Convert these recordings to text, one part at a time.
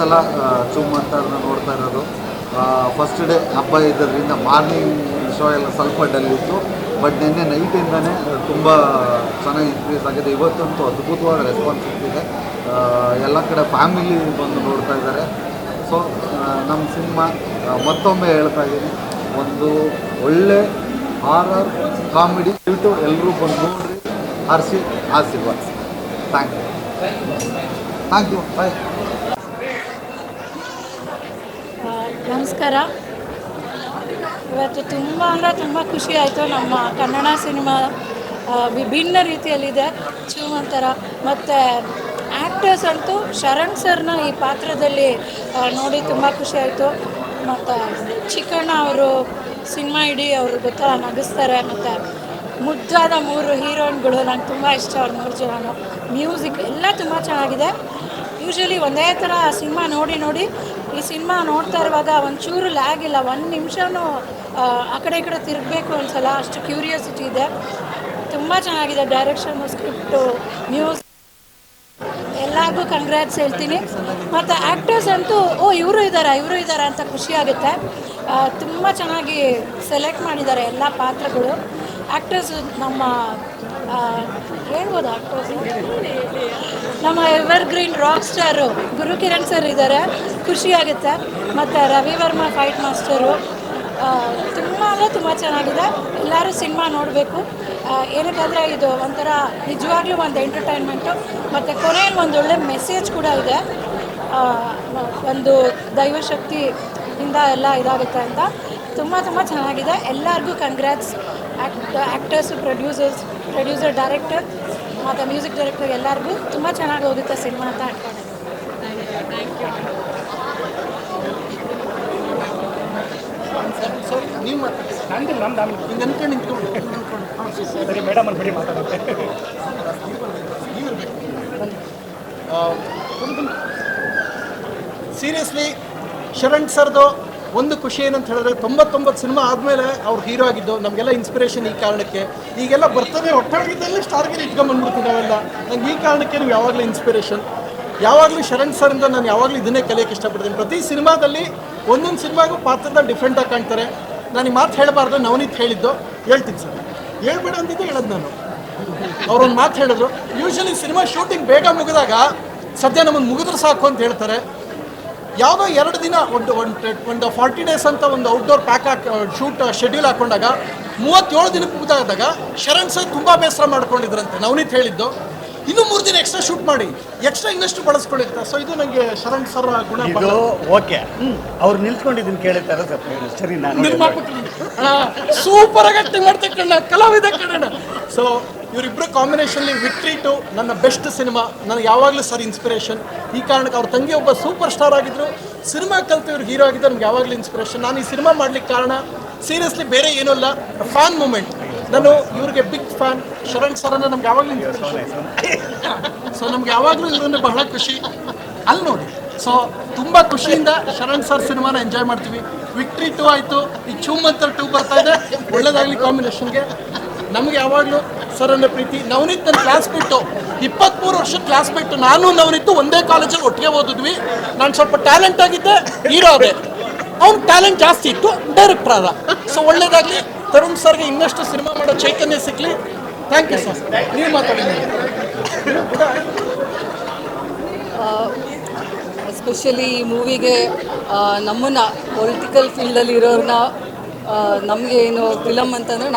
ಸಲ ಚುಮ್ಮಂತರನ್ನ ನೋಡ್ತಾ ಇರೋದು. ಫಸ್ಟ್ ಡೇ ಹಬ್ಬ ಇದ್ದರಿಂದ ಮಾರ್ನಿಂಗ್ ಶೋ ಎಲ್ಲ ಸ್ವಲ್ಪ ಡಲ್ ಇತ್ತು. ಬಟ್ ನಿನ್ನೆ ನೈಟಿಂದನೇ ತುಂಬ ಚೆನ್ನಾಗಿ ಇನ್ಕ್ರೀಸ್ ಆಗಿದೆ. ಇವತ್ತಂತೂ ಅದ್ಭುತವಾದ ರೆಸ್ಪಾನ್ಸ್ ಸಿಗ್ತಿದೆ. ಎಲ್ಲ ಕಡೆ ಫ್ಯಾಮಿಲಿ ಬಂದು ನೋಡ್ತಾ ಇದ್ದಾರೆ. ಸೊ ನಮ್ಮ ಸಿನಿಮಾ ಮತ್ತೊಮ್ಮೆ ಹೇಳ್ತಾ ಇದ್ದೀನಿ, ಒಂದು ಒಳ್ಳೆ ಹಾರರ್ ಕಾಮಿಡಿ ದಯವಿಟ್ಟು ಎಲ್ಲರೂ ಬಂದು ನೋಡ್ರಿ, ಹರಿಸಿ ಆಶೀರ್ವಾದ. Thank you bye. ನಮಸ್ಕಾರ. ಇವತ್ತು ತುಂಬ ಅಂದರೆ ತುಂಬ ಖುಷಿ ಆಯಿತು. ನಮ್ಮ ಕನ್ನಡ ಸಿನಿಮಾ ವಿಭಿನ್ನ ರೀತಿಯಲ್ಲಿದೆ. ಚೂಮಂತರ ಮತ್ತು ಆ್ಯಕ್ಟರ್ಸ್ ಅಂತೂ ಶರಣ್ ಸರ್ನ ಈ ಪಾತ್ರದಲ್ಲಿ ನೋಡಿ ತುಂಬ ಖುಷಿ ಆಯಿತು. ಮತ್ತು ಚಿಕ್ಕಣ್ಣ ಅವರು ಸಿನಿಮಾ ಇಡೀ ಅವರು ಗೊತ್ತಲ್ಲ ನಗಿಸ್ತಾರೆ. ಮತ್ತು ಮುದ್ದಾದ 3 ಹೀರೋಯಿನ್ಗಳು ನಂಗೆ ತುಂಬ ಇಷ್ಟ. ಅವ್ರು 3 ಜನನು ಮ್ಯೂಸಿಕ್ ಎಲ್ಲ ತುಂಬ ಚೆನ್ನಾಗಿದೆ. ಯೂಶ್ವಲಿ ಒಂದೇ ಥರ ಸಿನಿಮಾ ನೋಡಿ ಈ ಸಿನಿಮಾ ನೋಡ್ತಾ ಇರುವಾಗ ಒಂಚೂರು ಲ್ಯಾಗ್ ಇಲ್ಲ, 1 ನಿಮಿಷನೂ ಆ ಕಡೆ ಈ ಕಡೆ ತಿರುಗಬೇಕು ಅನ್ಸಲ್ಲ, ಅಷ್ಟು ಕ್ಯೂರಿಯಾಸಿಟಿ ಇದೆ. ತುಂಬ ಚೆನ್ನಾಗಿದೆ. ಡೈರೆಕ್ಷನ್ನು, ಸ್ಕ್ರಿಪ್ಟು, ಮ್ಯೂಸಿಕ್ ಎಲ್ಲರಿಗೂ ಕಂಗ್ರ್ಯಾಟ್ಸ್ ಹೇಳ್ತೀನಿ. ಮತ್ತು ಆ್ಯಕ್ಟರ್ಸ್ ಅಂತೂ ಇವರು ಇದ್ದಾರೆ ಅಂತ ಖುಷಿಯಾಗುತ್ತೆ. ತುಂಬ ಚೆನ್ನಾಗಿ ಸೆಲೆಕ್ಟ್ ಮಾಡಿದ್ದಾರೆ ಎಲ್ಲ ಪಾತ್ರಗಳು. ಆ್ಯಕ್ಟರ್ಸ್ ನಮ್ಮ ಹೇಳ್ಬೋದು, ಆ್ಯಕ್ಟರ್ಸ್ ನಮ್ಮ evergreen rock star Gurukiran sir ಇದ್ದಾರೆ, ಖುಷಿಯಾಗುತ್ತೆ. ಮತ್ತು ರವಿ ವರ್ಮಾ ಫೈಟ್ ಮಾಸ್ಟರು ತುಂಬ ಅಂದರೆ ತುಂಬ ಚೆನ್ನಾಗಿದೆ. ಎಲ್ಲರೂ ಸಿನಿಮಾ ನೋಡಬೇಕು. ಏನಕ್ಕಾದರೆ ಇದು ಒಂಥರ ನಿಜವಾಗ್ಲೂ ಒಂದು ಎಂಟರ್ಟೈನ್ಮೆಂಟು. ಮತ್ತು ಕೊನೆಯಲ್ಲಿ ಒಂದು ಒಳ್ಳೆ ಮೆಸೇಜ್ ಕೂಡ ಇದೆ. ಒಂದು ದೈವಶಕ್ತಿಯಿಂದ ಎಲ್ಲ ಇದಾಗುತ್ತೆ ಅಂತ ತುಂಬ ಚೆನ್ನಾಗಿದೆ. ಎಲ್ಲರಿಗೂ ಕಂಗ್ರ್ಯಾಟ್ಸ್. ಆ್ಯಕ್ಟರ್ಸು, ಪ್ರೊಡ್ಯೂಸರ್, ಡೈರೆಕ್ಟರ್ ಮತ್ತು ಮ್ಯೂಸಿಕ್ ಡೈರೆಕ್ಟರ್ ಎಲ್ಲರಿಗೂ ತುಂಬ ಚೆನ್ನಾಗಿ ಹೋಗುತ್ತೆ ಸಿನಿಮಾ ಅಂತ ಅಂದ್ಕೊಂಡಿದ್ದೀನಿ. Thank you. ಸೊ ನೀವು ಸರಿ ಮೇಡಮ್ ಅಂದ್ಬಿಡಿ ಮಾತಾಡುತ್ತೆ. ಸೀರಿಯಸ್ಲಿ ಶರಣ್ ಸರ್ದು ಒಂದು ಖುಷಿ ಏನಂತ ಹೇಳಿದ್ರೆ, 99 ಸಿನಿಮಾ ಆದಮೇಲೆ ಅವ್ರು ಹೀರೋ ಆಗಿದ್ದು ನಮಗೆಲ್ಲ ಇನ್ಸ್ಪಿರೇಷನ್. ಈ ಕಾರಣಕ್ಕೆ ಈಗೆಲ್ಲ ಬರ್ತದೆ ಹೊಟ್ಟೆಗಿದ್ದಲ್ಲಿ ಸ್ಟಾರ್ಗೆ ಇಟ್ಕೊಂಡ್ಬಂದ್ಬಿಡ್ತೀವಿ ನಾವೆಲ್ಲ. ನಂಗೆ ಈ ಕಾರಣಕ್ಕೆ ನೀವು ಯಾವಾಗಲೂ ಇನ್ಸ್ಪಿರೇಷನ್. ಯಾವಾಗಲೂ ಶರಣ್ ಸರಿಂದ ನಾನು ಯಾವಾಗಲೂ ಇದನ್ನೇ ಕಲಿಯೋಕ್ಕೆ ಇಷ್ಟಪಡ್ತೀನಿ. ಪ್ರತಿ ಸಿನಿಮಾದಲ್ಲಿ ಒಂದೊಂದು ಸಿನಿಮಾಗೂ ಪಾತ್ರದ ಡಿಫ್ರೆಂಟಾಗಿ ಕಾಣ್ತಾರೆ. ನಾನು ಈ ಮಾತು ಹೇಳಬಾರ್ದು, ನವನೀತ್ ಹೇಳಿದ್ದು ಹೇಳ್ತೀನಿ ಸರ್, ಹೇಳ್ಬೇಡ ಅಂತಿದ್ದು ಹೇಳೋದು ನಾನು. ಅವರೊಂದು ಮಾತು ಹೇಳಿದ್ರು, ಯೂಶ್ವಲಿ ಸಿನಿಮಾ ಶೂಟಿಂಗ್ ಬೇಗ ಮುಗಿದಾಗ ಸದ್ಯ ನಮ್ಮನ್ನು ಮುಗಿದ್ರೆ ಸಾಕು ಅಂತ ಹೇಳ್ತಾರೆ. ಯಾವುದೋ 2 ದಿನ ಒಂದು 40 ಡೇಸ್ ಅಂತ ಒಂದು ಔಟ್ಡೋರ್ ಶೂಟ್ ಶೆಡ್ಯೂಲ್ ಹಾಕೊಂಡಾಗ 37 ದಿನಕ್ಕೆ ಮುಗಿದಾದಾಗ ಶರಣ್ ಸರ್ ತುಂಬ ಬೇಸರ ಮಾಡ್ಕೊಂಡಿದ್ರಂತೆ. ನವನೀತ್ ಹೇಳಿದ್ದು, ಇನ್ನೂ 3 ದಿನ ಎಕ್ಸ್ಟ್ರಾ ಶೂಟ್ ಮಾಡಿ, ಇನ್ನಷ್ಟು ಬಳಸ್ಕೊಂಡಿರ್ತಾರೆ. ಸೊ ಇದು ನನಗೆ ಶರಣ್ ಸರ್ ಗುಣ. ಓಕೆ, ಅವ್ರು ನಿಲ್ಸ್ಕೊಂಡಿದ್ದೀನಿ ಕೇಳಿರ್ತಾರೆ ಸರಿ. ನಿರ್ಮಾಪಕರು ಸೂಪರ್ ಆಗಿ ಆಕ್ಟಿಂಗ್ ಮಾಡ್ತಾರೆ ಕಣ್ಣ, ಕಲಾವಿದ ಕಣ್ಣ. ಸೊ ಇವರಿಬ್ಬರು ಕಾಂಬಿನೇಷನ್ಲಿ ವಿಕ್ಟ್ರಿ 2 ನನ್ನ ಬೆಸ್ಟ್ ಸಿನಿಮಾ. ನನಗೆ ಯಾವಾಗಲೂ ಸರ್ ಇನ್ಸ್ಪಿರೇಷನ್. ಈ ಕಾರಣಕ್ಕೆ ಅವ್ರ ತಂಗಿ ಒಬ್ಬ ಸೂಪರ್ ಸ್ಟಾರ್ ಆಗಿದ್ರು, ಸಿನಿಮಾ ಕಲಿತು ಇವ್ರು ಹೀರೋ ಆಗಿದ್ದು ನಮ್ಗೆ ಯಾವಾಗಲೂ ಇನ್ಸ್ಪಿರೇಷನ್. ನಾನು ಈ ಸಿನಿಮಾ ಮಾಡ್ಲಿಕ್ಕೆ ಕಾರಣ ಸೀರಿಯಸ್ಲಿ ಬೇರೆ ಏನೂ ಇಲ್ಲ, ಫ್ಯಾನ್ ಮೂಮೆಂಟ್. ನಾನು ಇವ್ರಿಗೆ ಬಿಗ್ ಫ್ಯಾನ್. ಶರಣ್ ಸರನ್ನ ನಮ್ಗೆ ಯಾವಾಗಲೂ ಇನ್ಸ್ಪಿರೇಷನ್. ಸೊ ನಮ್ಗೆ ಯಾವಾಗಲೂ ಇವರನ್ನು ಬಹಳ ಖುಷಿ. ಅಲ್ಲಿ ನೋಡಿ, ಸೊ ತುಂಬ ಖುಷಿಯಿಂದ ಶರಣ್ ಸರ್ ಸಿನಿಮಾನ ಎಂಜಾಯ್ ಮಾಡ್ತೀವಿ. ವಿಕ್ಟ್ರಿ 2 ಆಯಿತು, ಈ ಚೂಮಂತರ್ 2 ಬರ್ತಾ ಇದೆ. ಒಳ್ಳೇದಾಗಲಿ ಕಾಂಬಿನೇಷನ್ಗೆ. ನಮಗೆ ಯಾವಾಗಲೂ ಸರ್ ಅನ್ನೋ ಪ್ರೀತಿ. ನವನೀತ್ ನನ್ನ ಕ್ಲಾಸ್ಮೇಟು, 23 ವರ್ಷದ ಕ್ಲಾಸ್ಮೇಟು. ನಾನು ನವನೀತು ಒಂದೇ ಕಾಲೇಜಲ್ಲಿ ಒಟ್ಟಿಗೆ ಓದಿದ್ವಿ. ನಾನು ಸ್ವಲ್ಪ ಟ್ಯಾಲೆಂಟ್ ಆಗಿದ್ದೆ, ಹೀರೋ ಅದೇ. ಅವ್ನು ಟ್ಯಾಲೆಂಟ್ ಜಾಸ್ತಿ ಇತ್ತು, ಡೈರೆಕ್ಟರ್ ಆದ. ಸೊ ಒಳ್ಳೇದಾಗಲಿ. ತರುಣ್ ಸರ್ಗೆ ಇನ್ನಷ್ಟು ಸಿನಿಮಾ ಮಾಡೋ ಚೈತನ್ಯ ಸಿಕ್ಕಲಿ. Thank you sir. ನೀವು ಮಾತಾಡಿ. ಎಸ್ಪೆಷಲಿ ಈ ಮೂವಿಗೆ ನಮ್ಮನ್ನು ಪೊಲಿಟಿಕಲ್ ಫೀಲ್ಡಲ್ಲಿ ಇರೋರನ್ನ, ನಮಗೆ ಏನು ಫಿಲಮ್ ಅಂತಂದರೆ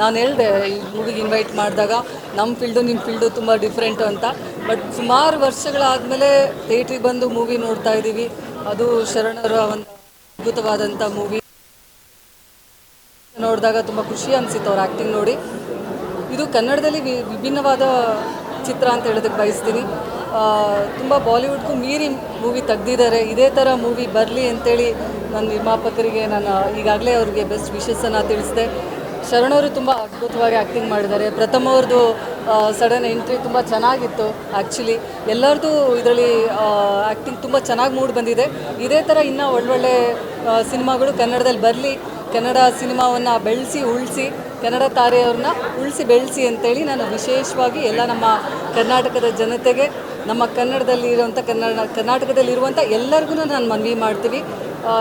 ನಾನು ಹೇಳಿದೆ ಈ ಮೂವಿಗೆ ಇನ್ವೈಟ್ ಮಾಡಿದಾಗ, ನಮ್ಮ ನಿಮ್ಮ ಫೀಲ್ಡು ತುಂಬ ಡಿಫ್ರೆಂಟು ಅಂತ. ಬಟ್ ಸುಮಾರು ವರ್ಷಗಳಾದಮೇಲೆ ಥಿಯೇಟ್ರಿಗೆ ಬಂದು ಮೂವಿ ನೋಡ್ತಾ ಇದ್ದೀವಿ. ಅದು ಶರಣರ ಒಂದು ಅದ್ಭುತವಾದಂಥ ಮೂವಿ ನೋಡಿದಾಗ ತುಂಬ ಖುಷಿ ಅನಿಸಿತ್ತು ಅವ್ರ ಆ್ಯಕ್ಟಿಂಗ್ ನೋಡಿ. ಇದು ಕನ್ನಡದಲ್ಲಿ ವಿಭಿನ್ನವಾದ ಚಿತ್ರ ಅಂತ ಹೇಳೋದಕ್ಕೆ ಬಯಸ್ತೀನಿ. ತುಂಬ ಬಾಲಿವುಡ್ಗೂ ಮೀರಿ ಮೂವಿ ತೆಗ್ದಿದ್ದಾರೆ. ಇದೇ ಥರ ಮೂವಿ ಬರಲಿ ಅಂತೇಳಿ ನನ್ನ ನಿರ್ಮಾಪಕರಿಗೆ ನಾನು ಈಗಾಗಲೇ ಅವ್ರಿಗೆ ಬೆಸ್ಟ್ ವಿಶಸ್ಸನ್ನು ತಿಳಿಸಿದೆ. ಶರಣವರು ತುಂಬ ಅದ್ಭುತವಾಗಿ ಆ್ಯಕ್ಟಿಂಗ್ ಮಾಡಿದ್ದಾರೆ. ಪ್ರಥಮ ಅವ್ರದ್ದು ಸಡನ್ ಎಂಟ್ರಿ ತುಂಬ ಚೆನ್ನಾಗಿತ್ತು. ಆ್ಯಕ್ಚುಲಿ ಎಲ್ಲರದ್ದು ಇದರಲ್ಲಿ ಆ್ಯಕ್ಟಿಂಗ್ ತುಂಬ ಚೆನ್ನಾಗಿ ಮೂಡಿ ಬಂದಿದೆ. ಇದೇ ಥರ ಇನ್ನೂ ಒಳ್ಳೊಳ್ಳೆ ಸಿನಿಮಾಗಳು ಕನ್ನಡದಲ್ಲಿ ಬರಲಿ. ಕನ್ನಡ ಸಿನಿಮಾವನ್ನು ಬೆಳೆಸಿ ಉಳಿಸಿ, ಕನ್ನಡ ತಾರೆಯವ್ರನ್ನ ಉಳಿಸಿ ಬೆಳೆಸಿ ಅಂತೇಳಿ ನಾನು ವಿಶೇಷವಾಗಿ ಎಲ್ಲ ನಮ್ಮ ಕರ್ನಾಟಕದ ಜನತೆಗೆ ನಮ್ಮ ಕನ್ನಡದಲ್ಲಿ ಇರುವಂಥ ಕರ್ನಾಟಕದಲ್ಲಿರುವಂಥ ಎಲ್ಲರಿಗೂ ನಾನು ಮನವಿ ಮಾಡ್ತೀವಿ,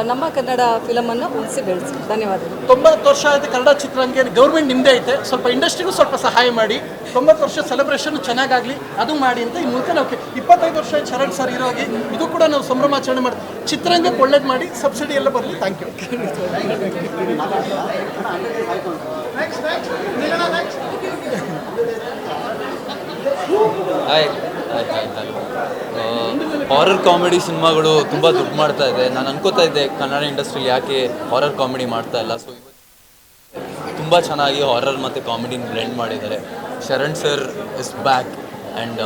ನಮ್ಮ ಕನ್ನಡ ಫಿಲಮನ್ನು ಉಳಿಸಿ ಬೆಳೆಸಿ. ಧನ್ಯವಾದಗಳು. 90 ವರ್ಷ ಆಯಿತು ಕನ್ನಡ ಚಿತ್ರರಂಗ, ಗೌರ್ಮೆಂಟ್ ನಿಮ್ಮದೇ ಐತೆ, ಸ್ವಲ್ಪ ಇಂಡಸ್ಟ್ರಿಗೂ ಸ್ವಲ್ಪ ಸಹಾಯ ಮಾಡಿ, 90 ವರ್ಷ ಸೆಲೆಬ್ರೇಷನ್ ಚೆನ್ನಾಗಾಗಲಿ ಅದು ಮಾಡಿ ಅಂತ ಈ ಮೂಲಕ ನಾವು 25 ವರ್ಷ ಶರಣ್ ಸರ್ ಇರೋಗಿ ಇದು ಕೂಡ ನಾವು ಸಂಭ್ರಮಾಚರಣೆ ಮಾಡ್ತೀವಿ. ಚಿತ್ರರಂಗಕ್ಕೆ ಒಳ್ಳೇದು ಮಾಡಿ, ಸಬ್ಸಿಡಿ ಎಲ್ಲ ಬರಲಿ. Thank you. Hi horror comedy ಸಿನಿಮಾಗಳು ತುಂಬ ದುಡ್ಡು ಮಾಡ್ತಾ ಇದೆ. ನಾನು ಅನ್ಕೋತಾ ಇದ್ದೆ ಕನ್ನಡ ಇಂಡಸ್ಟ್ರಿಲಿ ಯಾಕೆ ಹಾರರ್ ಕಾಮಿಡಿ ಮಾಡ್ತಾ ಇಲ್ಲ. ಸೊ ತುಂಬ ಚೆನ್ನಾಗಿ ಹಾರರ್ ಮತ್ತು ಕಾಮಿಡಿನ ಬ್ಲೆಂಡ್ ಮಾಡಿದ್ದಾರೆ. Sharan sir is back and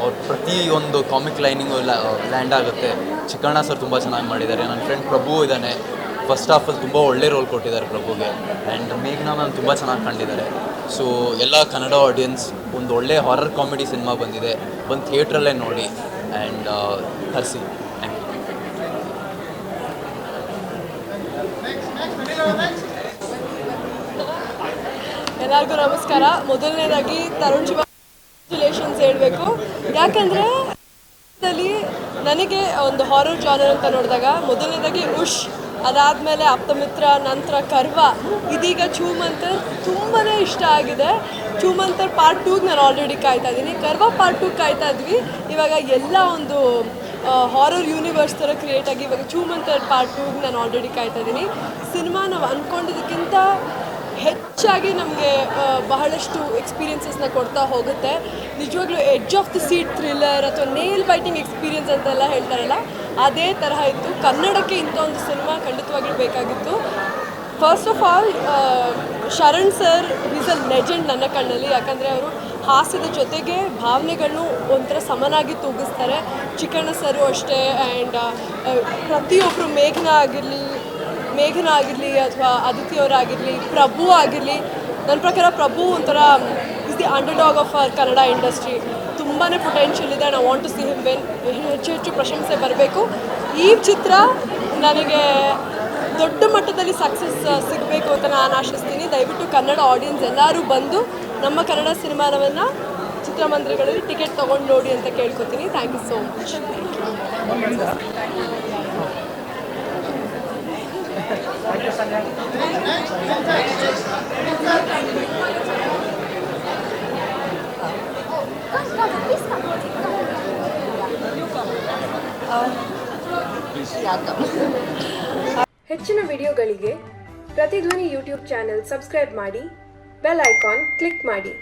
ಅವ್ರ ಪ್ರತಿಯೊಂದು ಕಾಮಿಕ್ ಲೈನಿಂಗು ಲ್ಯಾಂಡ್ ಆಗುತ್ತೆ. ಚಿಕ್ಕಣ್ಣ ಸರ್ ತುಂಬ ಚೆನ್ನಾಗಿ ಮಾಡಿದ್ದಾರೆ. ನನ್ನ ಫ್ರೆಂಡ್ ಪ್ರಭು ಇದ್ದಾನೆ, ಫಸ್ಟ್ ಹಾಫಲ್ಲಿ ತುಂಬ ಒಳ್ಳೆ ರೋಲ್ ಕೊಟ್ಟಿದ್ದಾರೆ ಪ್ರಭುಗೆ. ಆ್ಯಂಡ್ ಮೇಘ್ನಾ ನಾನು ತುಂಬ ಚೆನ್ನಾಗಿ ಕಂಡಿದ್ದಾರೆ. ಸೊ ಎಲ್ಲ ಕನ್ನಡ ಆಡಿಯನ್ಸ್ ಒಂದು ಒಳ್ಳೆ ಹಾರರ್ ಕಾಮಿಡಿ ಸಿನಿಮಾ ಬಂದಿದೆ, ಬಂದು ಥಿಯೇಟ್ರಲ್ಲೇ ನೋಡಿ ಆ್ಯಂಡ್ ಹರಿಸಿ. Thank you. ಎಲ್ಲರಿಗೂ ನಮಸ್ಕಾರ. ಮೊದಲನೇದಾಗಿ ತರುಣ್ ಶಿವ ಕಂಗ್ರ್ಯಾಚುಲೇಷನ್ಸ್ ಹೇಳಬೇಕು. ಯಾಕಂದರೆ ನನಗೆ ಒಂದು ಹಾರರ್ ಜಾನರ್ ಅಂತ ನೋಡಿದಾಗ ಮೊದಲನೇದಾಗಿ ಉಷ್, ಅದಾದಮೇಲೆ ಆಪ್ತಮಿತ್ರ, ನಂತರ ಕರ್ವ, ಇದೀಗ ಛೂಮಂತರ್ ತುಂಬಾ ಇಷ್ಟ ಆಗಿದೆ. ಛೂಮಂತರ್ ಪಾರ್ಟ್ 2ಗೆ ನಾನು ಆಲ್ರೆಡಿ ಕಾಯ್ತಾ ಇದ್ದೀನಿ. ಕರ್ವ ಪಾರ್ಟ್ 2 ಕಾಯ್ತಾ ಇದ್ವಿ. ಇವಾಗ ಎಲ್ಲ ಒಂದು ಹಾರರ್ ಯೂನಿವರ್ಸ್ ಥರ ಕ್ರಿಯೇಟ್ ಆಗಿ ಇವಾಗ ಛೂಮಂತರ್ ಪಾರ್ಟ್ 2ಗೆ ನಾನು ಆಲ್ರೆಡಿ ಕಾಯ್ತಾ ಇದ್ದೀನಿ. ಸಿನಿಮಾ ನಾವು ಅಂದ್ಕೊಂಡಿದ್ದಕ್ಕಿಂತ ಹೆಚ್ಚಾಗಿ ನಮಗೆ ಬಹಳಷ್ಟು ಎಕ್ಸ್ಪೀರಿಯನ್ಸಸ್ನ ಕೊಡ್ತಾ ಹೋಗುತ್ತೆ. ನಿಜವಾಗ್ಲೂ edge of the seat thriller ಅಥವಾ ನೇಲ್ ಬೈಟಿಂಗ್ ಎಕ್ಸ್ಪೀರಿಯನ್ಸ್ ಅಂತೆಲ್ಲ ಹೇಳ್ತಾರಲ್ಲ, ಅದೇ ತರಹ ಇತ್ತು. ಕನ್ನಡಕ್ಕೆ ಇಂಥ ಒಂದು ಸಿನಿಮಾ ಖಂಡಿತವಾಗ್ಲೂ ಬೇಕಾಗಿತ್ತು. First of all Sharan sir is a legend ನನ್ನ ಕಣ್ಣಲ್ಲಿ. ಯಾಕಂದರೆ ಅವರು ಹಾಸ್ಯದ ಜೊತೆಗೆ ಭಾವನೆಗಳನ್ನು ಒಂಥರ ಸಮನಾಗಿ ತೂಗಿಸ್ತಾರೆ. ಚಿಕ್ಕಣ್ಣ ಸರು ಅಷ್ಟೇ. ಆ್ಯಂಡ್ ಪ್ರತಿಯೊಬ್ಬರು ಮೇಘನಾ ಆಗಿರಲಿ ಅಥವಾ ಅದಿತಿ ಅವರಾಗಿರಲಿ, ಪ್ರಭು ಆಗಿರಲಿ, ನನ್ನ ಪ್ರಕಾರ ಪ್ರಭು ಒಂಥರ is the underdog of our Kannada industry. ತುಂಬಾ ಪೊಟೆನ್ಷಿಯಲ್ ಇದೆ. ನಾವು want to see him when. ಹೆಚ್ಚು ಪ್ರಶಂಸೆ ಬರಬೇಕು. ಈ ಚಿತ್ರ ನನಗೆ ದೊಡ್ಡ ಮಟ್ಟದಲ್ಲಿ ಸಕ್ಸಸ್ ಸಿಗಬೇಕು ಅಂತ ನಾನು ಆಶಿಸ್ತೀನಿ. ದಯವಿಟ್ಟು ಕನ್ನಡ ಆಡಿಯನ್ಸ್ ಎಲ್ಲರೂ ಬಂದು ನಮ್ಮ ಕನ್ನಡ ಸಿನಿಮಾವನ್ನು ಚಿತ್ರಮಂದಿರಗಳಲ್ಲಿ ಟಿಕೆಟ್ ತೊಗೊಂಡು ನೋಡಿ ಅಂತ ಕೇಳ್ಕೊತೀನಿ. Thank you so much. ಹೆಚ್ಚಿನ ವಿಡಿಯೋಗಳಿಗೆ ಪ್ರತಿಧ್ವನಿ ಯೂಟ್ಯೂಬ್ ಚಾನೆಲ್ ಸಬ್ಸ್ಕ್ರೈಬ್ ಮಾಡಿ, ಬೆಲ್ ಐಕಾನ್ ಕ್ಲಿಕ್ ಮಾಡಿ.